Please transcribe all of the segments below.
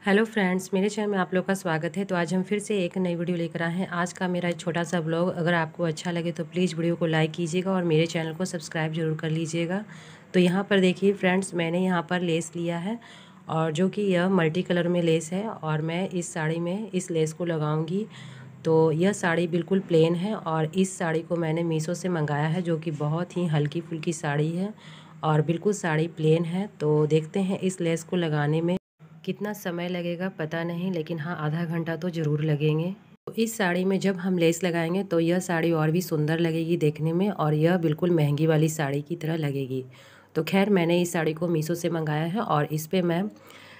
Hello friends, मेरे channel में आप लोग का स्वागत है। तो आज हम फिर से एक नई वीडियो लेकर आए हैं। आज का मेरा एक छोटा सा ब्लॉग अगर आपको अच्छा लगे तो प्लीज़ वीडियो को लाइक कीजिएगा और मेरे चैनल को सब्सक्राइब ज़रूर कर लीजिएगा। तो यहाँ पर देखिए फ्रेंड्स, मैंने यहाँ पर लेस लिया है और जो कि यह मल्टी कलर में लेस है और मैं इस साड़ी में इस लेस को लगाऊँगी। तो यह साड़ी बिल्कुल प्लेन है और इस साड़ी को मैंने मीशो से मंगाया है, जो कि बहुत ही हल्की फुल्की साड़ी है और बिल्कुल साड़ी प्लेन है। तो देखते हैं इस लेस को लगाने में कितना समय लगेगा पता नहीं, लेकिन हाँ आधा घंटा तो ज़रूर लगेंगे। तो इस साड़ी में जब हम लेस लगाएंगे तो यह साड़ी और भी सुंदर लगेगी देखने में और यह बिल्कुल महंगी वाली साड़ी की तरह लगेगी। तो खैर मैंने इस साड़ी को मीशो से मंगाया है और इस पर मैं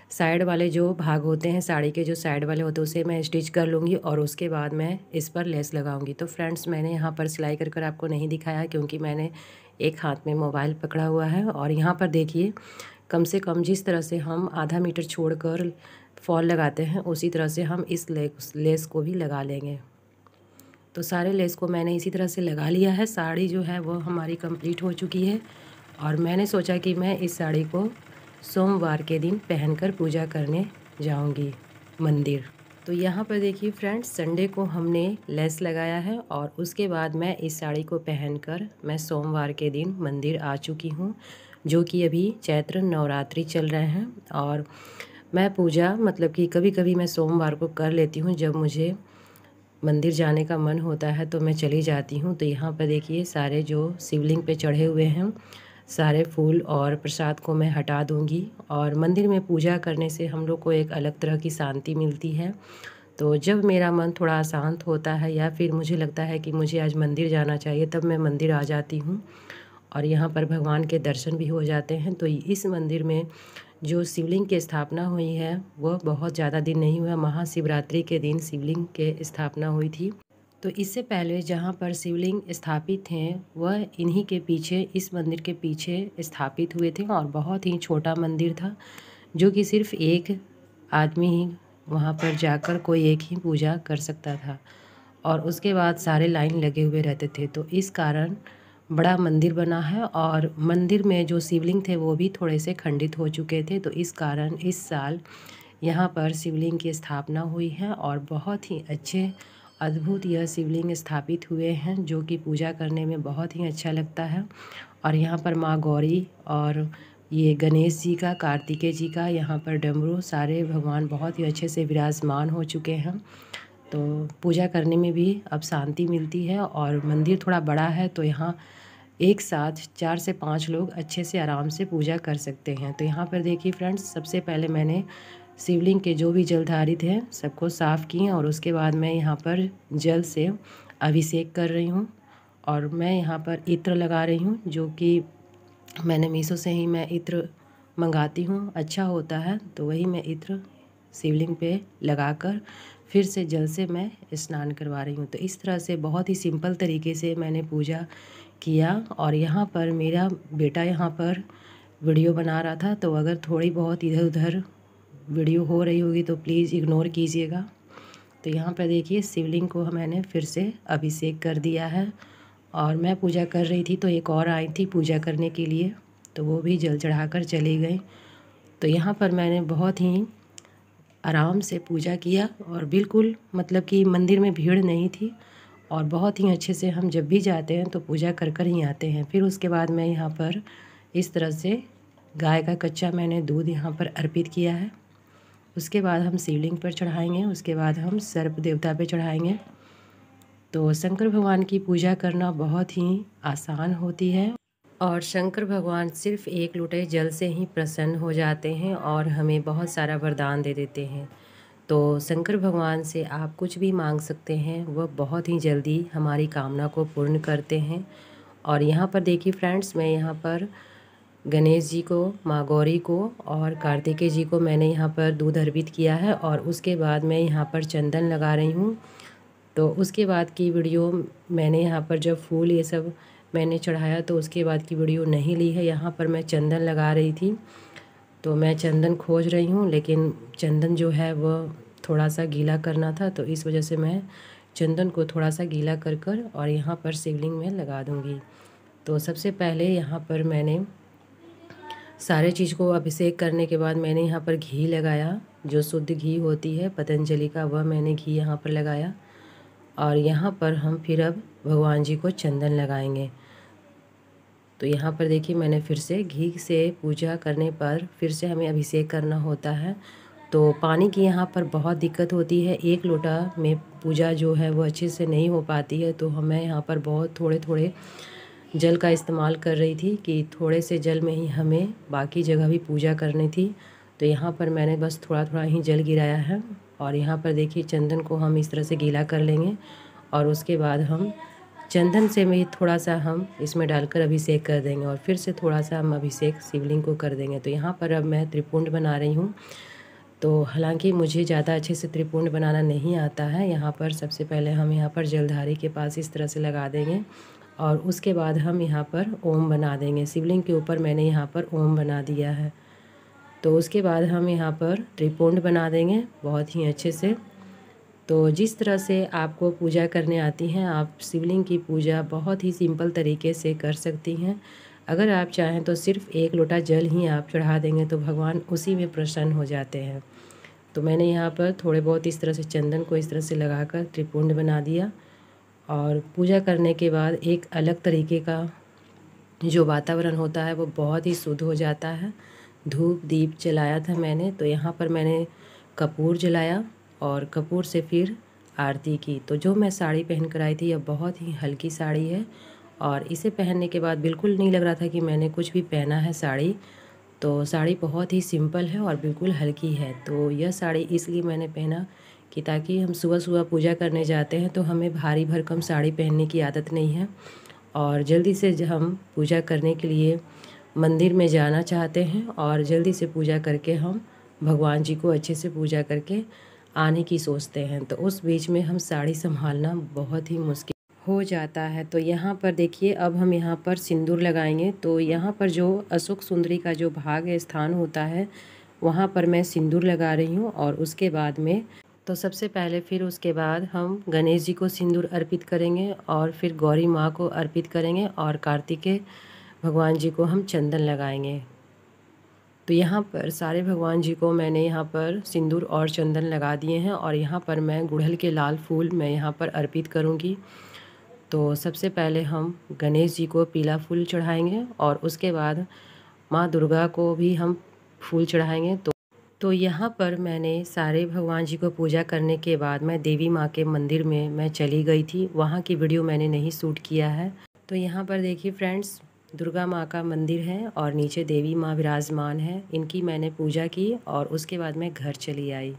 साइड वाले जो भाग होते हैं साड़ी के, जो साइड वाले होते हैं उसे मैं स्टिच कर लूँगी और उसके बाद मैं इस पर लेस लगाऊंगी। तो फ्रेंड्स, मैंने यहाँ पर सिलाई कर आपको नहीं दिखाया क्योंकि मैंने एक हाथ में मोबाइल पकड़ा हुआ है। और यहाँ पर देखिए, कम से कम जिस तरह से हम आधा मीटर छोड़कर फॉल लगाते हैं उसी तरह से हम इस लेस को भी लगा लेंगे। तो सारे लेस को मैंने इसी तरह से लगा लिया है। साड़ी जो है वो हमारी कंप्लीट हो चुकी है और मैंने सोचा कि मैं इस साड़ी को सोमवार के दिन पहनकर पूजा करने जाऊंगी मंदिर। तो यहाँ पर देखिए फ्रेंड्स, संडे को हमने लेस लगाया है और उसके बाद मैं इस साड़ी को पहनकर मैं सोमवार के दिन मंदिर आ चुकी हूँ, जो कि अभी चैत्र नवरात्रि चल रहे हैं। और मैं पूजा मतलब कि कभी कभी मैं सोमवार को कर लेती हूँ, जब मुझे मंदिर जाने का मन होता है तो मैं चली जाती हूँ। तो यहाँ पर देखिए सारे जो शिवलिंग पे चढ़े हुए हैं सारे फूल और प्रसाद को मैं हटा दूँगी। और मंदिर में पूजा करने से हम लोग को एक अलग तरह की शांति मिलती है। तो जब मेरा मन थोड़ा अशांत होता है या फिर मुझे लगता है कि मुझे आज मंदिर जाना चाहिए, तब मैं मंदिर आ जाती हूँ और यहाँ पर भगवान के दर्शन भी हो जाते हैं। तो इस मंदिर में जो शिवलिंग की स्थापना हुई है वह बहुत ज़्यादा दिन नहीं हुआ, महाशिवरात्रि के दिन शिवलिंग के स्थापना हुई थी। तो इससे पहले जहाँ पर शिवलिंग स्थापित हैं वह इन्हीं के पीछे, इस मंदिर के पीछे स्थापित हुए थे और बहुत ही छोटा मंदिर था, जो कि सिर्फ एक आदमी ही वहाँ पर जाकर कोई एक ही पूजा कर सकता था और उसके बाद सारे लाइन लगे हुए रहते थे। तो इस कारण बड़ा मंदिर बना है और मंदिर में जो शिवलिंग थे वो भी थोड़े से खंडित हो चुके थे। तो इस कारण इस साल यहाँ पर शिवलिंग की स्थापना हुई है और बहुत ही अच्छे अद्भुत यह शिवलिंग स्थापित हुए हैं, जो कि पूजा करने में बहुत ही अच्छा लगता है। और यहाँ पर माँ गौरी और ये गणेश जी का, कार्तिकेय जी का, यहाँ पर डमरू, सारे भगवान बहुत ही अच्छे से विराजमान हो चुके हैं। तो पूजा करने में भी अब शांति मिलती है और मंदिर थोड़ा बड़ा है तो यहाँ एक साथ 4 से 5 लोग अच्छे से आराम से पूजा कर सकते हैं। तो यहाँ पर देखिए फ्रेंड्स, सबसे पहले मैंने शिवलिंग के जो भी जलधारित हैं सबको साफ़ किए और उसके बाद मैं यहाँ पर जल से अभिषेक कर रही हूँ और मैं यहाँ पर इत्र लगा रही हूँ, जो कि मैंने मीशो से ही मैं इत्र मंगाती हूँ, अच्छा होता है। तो वही मैं इत्र शिवलिंग पे लगाकर फिर से जल से मैं स्नान करवा रही हूँ। तो इस तरह से बहुत ही सिंपल तरीके से मैंने पूजा किया। और यहाँ पर मेरा बेटा यहाँ पर वीडियो बना रहा था, तो अगर थोड़ी बहुत इधर उधर वीडियो हो रही होगी तो प्लीज़ इग्नोर कीजिएगा। तो यहाँ पर देखिए शिवलिंग को मैंने फिर से अभिषेक कर दिया है और मैं पूजा कर रही थी तो एक और आई थी पूजा करने के लिए, तो वो भी जल चढ़ाकर चली गई। तो यहाँ पर मैंने बहुत ही आराम से पूजा किया और बिल्कुल मतलब कि मंदिर में भीड़ नहीं थी और बहुत ही अच्छे से हम जब भी जाते हैं तो पूजा कर कर ही आते हैं। फिर उसके बाद मैं यहाँ पर इस तरह से गाय का कच्चा मैंने दूध यहाँ पर अर्पित किया है। उसके बाद हम शिवलिंग पर चढ़ाएंगे, उसके बाद हम सर्प देवता पे चढ़ाएंगे। तो शंकर भगवान की पूजा करना बहुत ही आसान होती है और शंकर भगवान सिर्फ एक लोटे जल से ही प्रसन्न हो जाते हैं और हमें बहुत सारा वरदान दे देते हैं। तो शंकर भगवान से आप कुछ भी मांग सकते हैं, वह बहुत ही जल्दी हमारी कामना को पूर्ण करते हैं। और यहाँ पर देखिए फ्रेंड्स, मैं यहाँ पर गणेश जी को, माँ गौरी को और कार्तिकेय जी को मैंने यहाँ पर दूध अर्पित किया है और उसके बाद मैं यहाँ पर चंदन लगा रही हूँ। तो उसके बाद की वीडियो मैंने यहाँ पर जब फूल ये सब मैंने चढ़ाया तो उसके बाद की वीडियो नहीं ली है। यहाँ पर मैं चंदन लगा रही थी तो मैं चंदन खोज रही हूँ, लेकिन चंदन जो है वह थोड़ा सा गीला करना था, तो इस वजह से मैं चंदन को थोड़ा सा गीला कर कर और यहाँ पर शिवलिंग में लगा दूँगी। तो सबसे पहले यहाँ पर मैंने सारे चीज़ को अभिषेक करने के बाद मैंने यहाँ पर घी लगाया, जो शुद्ध घी होती है पतंजलि का, वह मैंने घी यहाँ पर लगाया। और यहाँ पर हम फिर अब भगवान जी को चंदन लगाएंगे। तो यहाँ पर देखिए मैंने फिर से घी से पूजा करने पर फिर से हमें अभिषेक करना होता है। तो पानी की यहाँ पर बहुत दिक्कत होती है, 1 लोटा में पूजा जो है वो अच्छे से नहीं हो पाती है। तो हमें यहाँ पर बहुत थोड़े थोड़े जल का इस्तेमाल कर रही थी कि थोड़े से जल में ही हमें बाकी जगह भी पूजा करनी थी। तो यहाँ पर मैंने बस थोड़ा थोड़ा ही जल गिराया है। और यहाँ पर देखिए चंदन को हम इस तरह से गीला कर लेंगे और उसके बाद हम चंदन से भी थोड़ा सा हम इसमें डालकर अभिषेक कर देंगे और फिर से थोड़ा सा हम अभिषेक शिवलिंग को कर देंगे। तो यहाँ पर अब मैं त्रिपुंड बना रही हूँ। तो हालांकि मुझे ज़्यादा अच्छे से त्रिपुंड बनाना नहीं आता है। यहाँ पर सबसे पहले हम यहाँ पर जलधारी के पास इस तरह से लगा देंगे और उसके बाद हम यहाँ पर ओम बना देंगे। शिवलिंग के ऊपर मैंने यहाँ पर ओम बना दिया है। तो उसके बाद हम यहाँ पर त्रिपुंड बना देंगे बहुत ही अच्छे से। तो जिस तरह से आपको पूजा करने आती हैं, आप शिवलिंग की पूजा बहुत ही सिंपल तरीके से कर सकती हैं। अगर आप चाहें तो सिर्फ़ 1 लोटा जल ही आप चढ़ा देंगे तो भगवान उसी में प्रसन्न हो जाते हैं। तो मैंने यहाँ पर थोड़े बहुत इस तरह से चंदन को इस तरह से लगाकर त्रिपुंड बना दिया। और पूजा करने के बाद एक अलग तरीके का जो वातावरण होता है वो बहुत ही शुद्ध हो जाता है। धूप दीप जलाया था मैंने, तो यहाँ पर मैंने कपूर जलाया और कपूर से फिर आरती की। तो जो मैं साड़ी पहन कर आई थी, यह बहुत ही हल्की साड़ी है और इसे पहनने के बाद बिल्कुल नहीं लग रहा था कि मैंने कुछ भी पहना है साड़ी। तो साड़ी बहुत ही सिंपल है और बिल्कुल हल्की है। तो यह साड़ी इसलिए मैंने पहना कि ताकि हम सुबह सुबह पूजा करने जाते हैं तो हमें भारी भरकम साड़ी पहनने की आदत नहीं है और जल्दी से हम पूजा करने के लिए मंदिर में जाना चाहते हैं और जल्दी से पूजा करके हम भगवान जी को अच्छे से पूजा करके आने की सोचते हैं। तो उस बीच में हम साड़ी संभालना बहुत ही मुश्किल हो जाता है। तो यहाँ पर देखिए अब हम यहाँ पर सिंदूर लगाएंगे। तो यहाँ पर जो अशोक सुंदरी का जो भाग स्थान होता है वहाँ पर मैं सिंदूर लगा रही हूँ। और उसके बाद में तो सबसे पहले फिर उसके बाद हम गणेश जी को सिंदूर अर्पित करेंगे और फिर गौरी माँ को अर्पित करेंगे और कार्तिकेय भगवान जी को हम चंदन लगाएंगे। तो यहाँ पर सारे भगवान जी को मैंने यहाँ पर सिंदूर और चंदन लगा दिए हैं और यहाँ पर मैं गुड़हल के लाल फूल मैं यहाँ पर अर्पित करूँगी। तो सबसे पहले हम गणेश जी को पीला फूल चढ़ाएंगे और उसके बाद माँ दुर्गा को भी हम फूल चढ़ाएंगे। तो यहाँ पर मैंने सारे भगवान जी को पूजा करने के बाद मैं देवी माँ के मंदिर में मैं चली गई थी, वहाँ की वीडियो मैंने नहीं शूट किया है। तो यहाँ पर देखिए फ्रेंड्स, दुर्गा माँ का मंदिर है और नीचे देवी माँ विराजमान है। इनकी मैंने पूजा की और उसके बाद मैं घर चली आई।